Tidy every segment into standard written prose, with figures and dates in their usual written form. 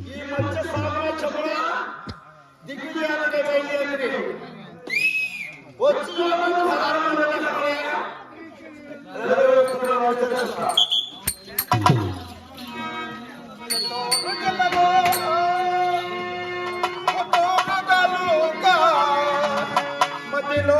ఈ మధ్య సామ్రాజ్యంలో దిగ్విజయాలనే బయలుదేరి వచ్చి మధ్యలో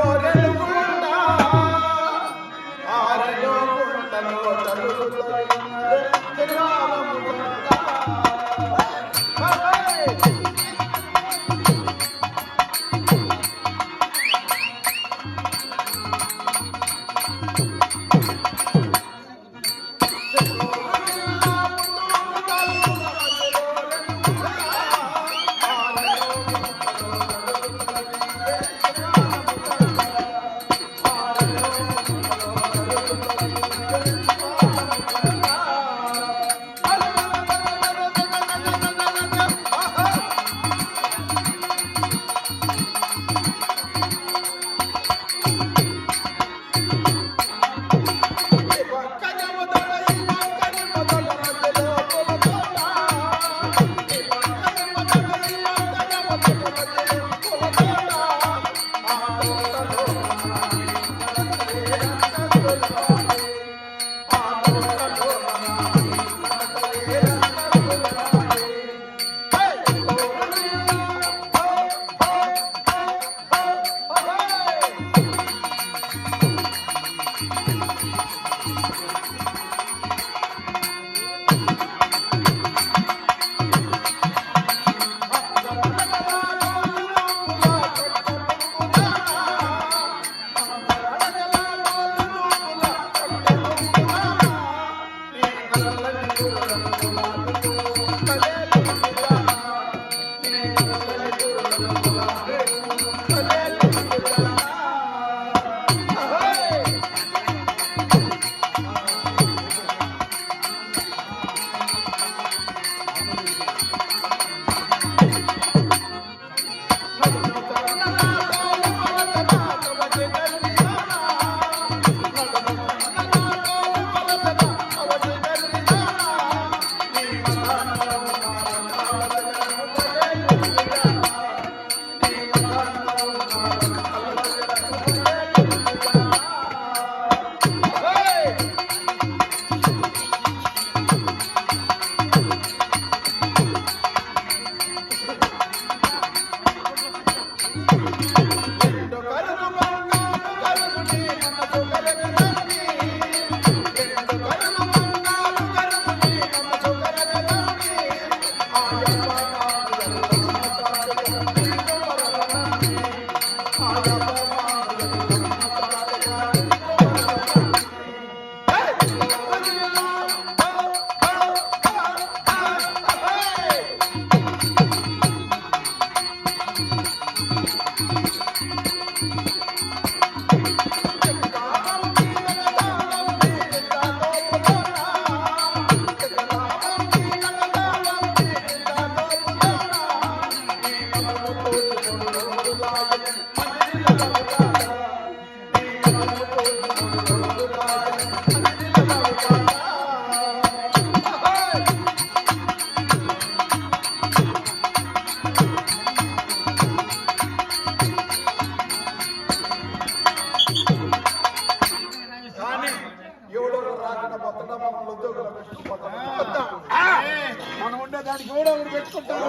మనం ఉండేదానికి కూడా పెట్టుకుంటాం.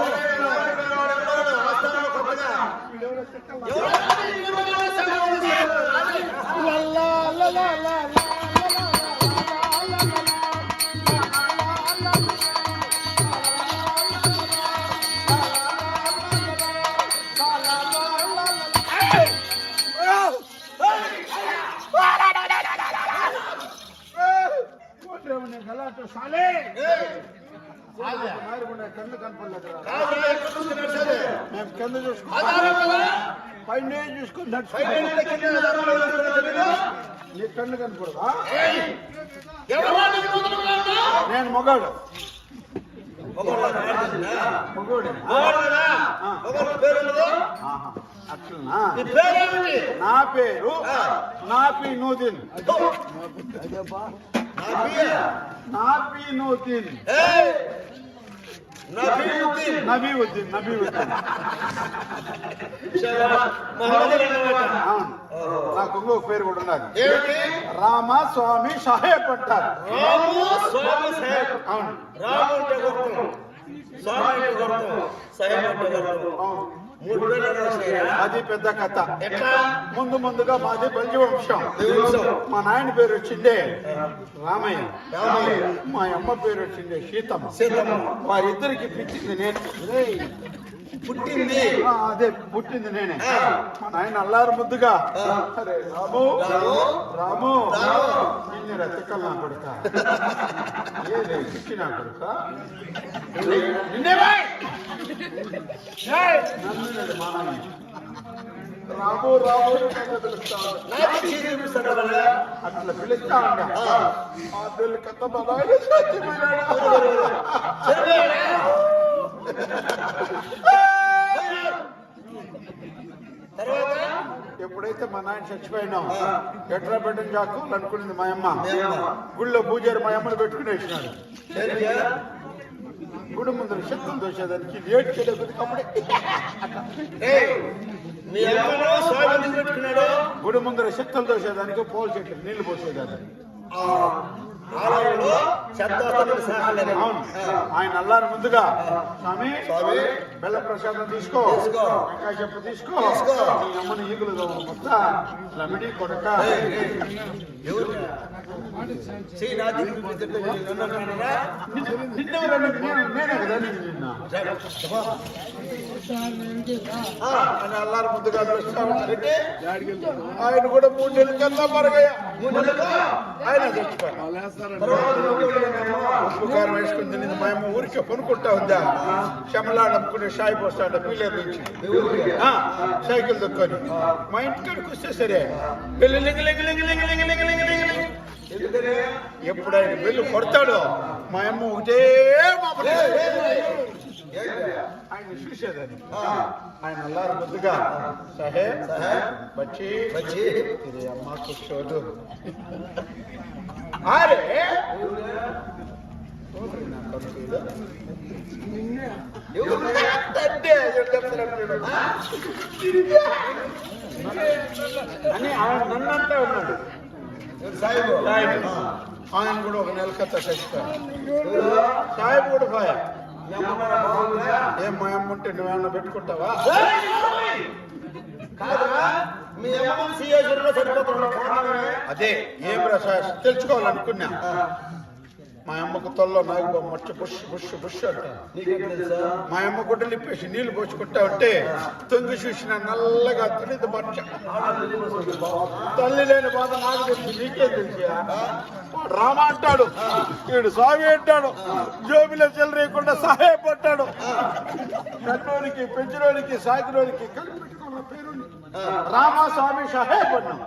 కన్ను కనపడలేదు మేము కింద పైన చూసుకుని నీ కన్ను కనపడదా? నేను మొగాడు నా పేరు నాపి నూదిన్. నాపి నూదిన్ నబీవుద్దీన్ అవును. నాకు ఇంకో పేరు కూడా ఉన్నది, రామస్వామి సాహెబ్ అంటారు. అవును. అది పెద్ద కథ. ముందుగా మాది బంజి వంశం. మా నాయన పేరు వచ్చిండే రామయ్య, మా అమ్మ పేరు వచ్చిండే సీతమ్మ. వారిద్దరికి పుట్టింది నేనే. మా నాయన అల్లారు ముద్దుగా అరే రాము ఇన్ని తిక్కలు నా కొడుక, ఏదే పిచ్చి నా కొడుక, మా నాయన రాము అట్లా పిలుస్తా ఉండా. ఆ పిల్ల కథ బాగా ఎప్పుడైతే మా నాయన చచ్చిపోయినాం, ఎట్లా పెట్టిన చాకోవాలి అనుకునేది మా అమ్మ. గుళ్ళో పూజారి మా అమ్మను పెట్టుకునేసినాడు. గుడి ముందర శక్తులు దోసేదానికి లేట్ చేయకపోతే గుడి ముందర శక్తులు దోసేదానికి పూల చెట్లు నీళ్లు పోసేదాన్ని. అవును. ఆయన అల్లారు ముందుగా స్వామి బెల్ల ప్రసాదం తీసుకో, ఇంకా చెప్పు తీసుకో, నీ అమ్మని ఈగులు లమిడి కొడక నేనే కదా నిన్న అని అల్లారు ముందుగా ఆయన కూడా 3 నెలల కన్నా మరగయ్యా. ఆయన ఉప్పు కారం వేసుకుని తిని మా అమ్మ ఊరికే కొనుక్కుంటా ఉందా. శమలాడనుకునే షాయి పోస్తాడు పిల్లల నుంచి సైకిల్ దొక్కొని మా ఇంటికాడికి వస్తే సరే పెళ్ళి ఎప్పుడు ఆయన పెళ్ళి కొడతాడో మా అమ్మ ఒకటే ఆయన చూసేదని. ఆయన అల్లారు ముద్దుగా సాహెబ్ బచ్చి అమ్మ కూర్చోదు అరే అని ఆయన నన్నంతా ఉన్నాడు. ఆయన కూడా ఒక నెల కథ చచ్చిపోయాడు. సాహెబ్ కూడా పోయా. ఏం మా అమ్మ ఉంటే నువ్వేమన్నా పెట్టుకుంటావా? అదే ఏం తెలుసుకోవాలనుకున్నా. మా అమ్మకు తొల్లో నాకు మచ్చ బుష్ అంట. మా అమ్మ గుడ్డలు ఇప్పేసి నీళ్లు పోసుకుంటా ఉంటే తొంగి చూసిన నల్లగా తెలియదు మచ్చ. తల్లి లేని బాధ నాకు తెలుసు, నీకే తెలుసు. రామ అంటాడు, వీడు స్వామి అంటాడు, జోబిలో చెల్లరేయకుండా సాహెబ్ అంటాడు. కన్నోనికి పెంచినోనికి సాకినోనికి కలిపి పెట్టుకున్న పేరు రామస్వామి సాహెబ్ అన్నాం.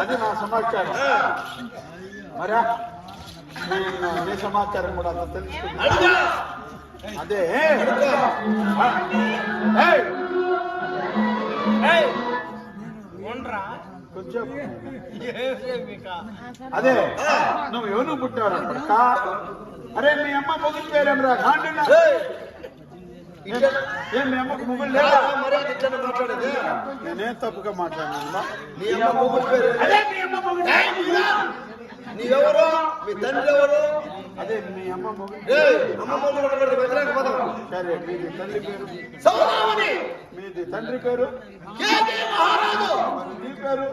అది నా సమాచారం. మరా నీ సమాచారం కూడా అంత తెలుసుకున్నా. అదే కొంచెం అదే నువ్వు ఎవరు పుట్టావు పడక. అరే మీ అమ్మ మొగుడు పేరేమరా గాండినా? ఏం మీ అమ్మకు మొగుడు లేదా? నేనేం తప్పుగా మాట్లాడినా? నీవెవరు? మీ తండ్రి ఎవరు? అదే మీ అమ్మ మొగుడు. సరే మీది తల్లి పేరు? మీది తండ్రి పేరు? నీ పేరు?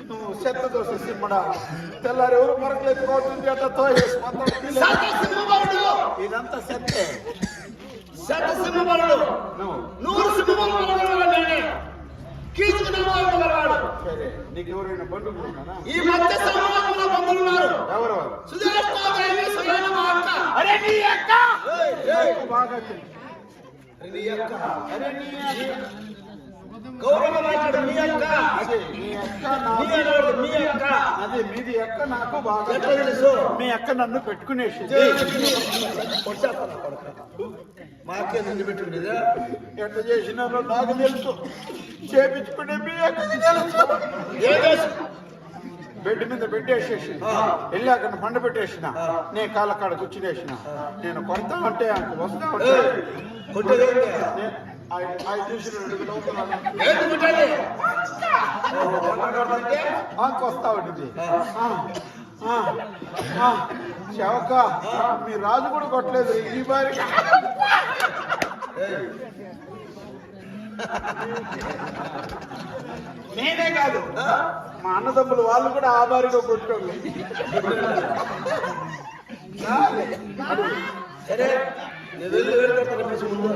నువ్వు చెత్త దోశ సిమ్మడా తెల్లారు ఎవరు మరకలేదు కోటుంది అట్టతో ఇదంతా చెత్తే. సింహబలుడు నూరు సరే నీకు ఎవరైనా బంధువులు ఉన్నారా? ఈ మధ్య బంధువులు ఉన్నారు. ఎవరు? సుజాత నీ అక్క నాకు బాగా తెలుసు. నీ అక్క అరే నీ అక్క. గౌరవం మాట్లాడు మీ అక్క అదే మీ అక్క నీ నాకు అన్నాడు మీ అక్క అదే మీది అక్క నాకు బాగా ఎట్లా తెలుసు మీ అక్క నన్ను పెట్టుకునేసింది. కొట్టాపన కొడక మాకే నిండి పెట్టుకునేదా ఎంత చేసినారో నాకు తెలుసు, చేపించుకునే మీ అక్కకి తెలుసు. బెడ్ మీద పెట్టేసేసి వెళ్ళాక పండ పెట్టేసిన, నేను కాళ్ళ కాడ కూర్చునేసిన. నేను కొడతా ఉంటే వస్తా ఉంటే కొట్టేదేంటి అవి చూసిన ఏంటి కొట్టాలి వస్తా ఉంటుంది. చవక మీ రాజు కూడా కొట్టలేదు ఈ బారి. నేనే కాదు మా అన్నదమ్ములు వాళ్ళు కూడా ఆ బారిగా కొట్టోళ్ళు. సరే నేను వెళ్ళి వెళ్తే ముందు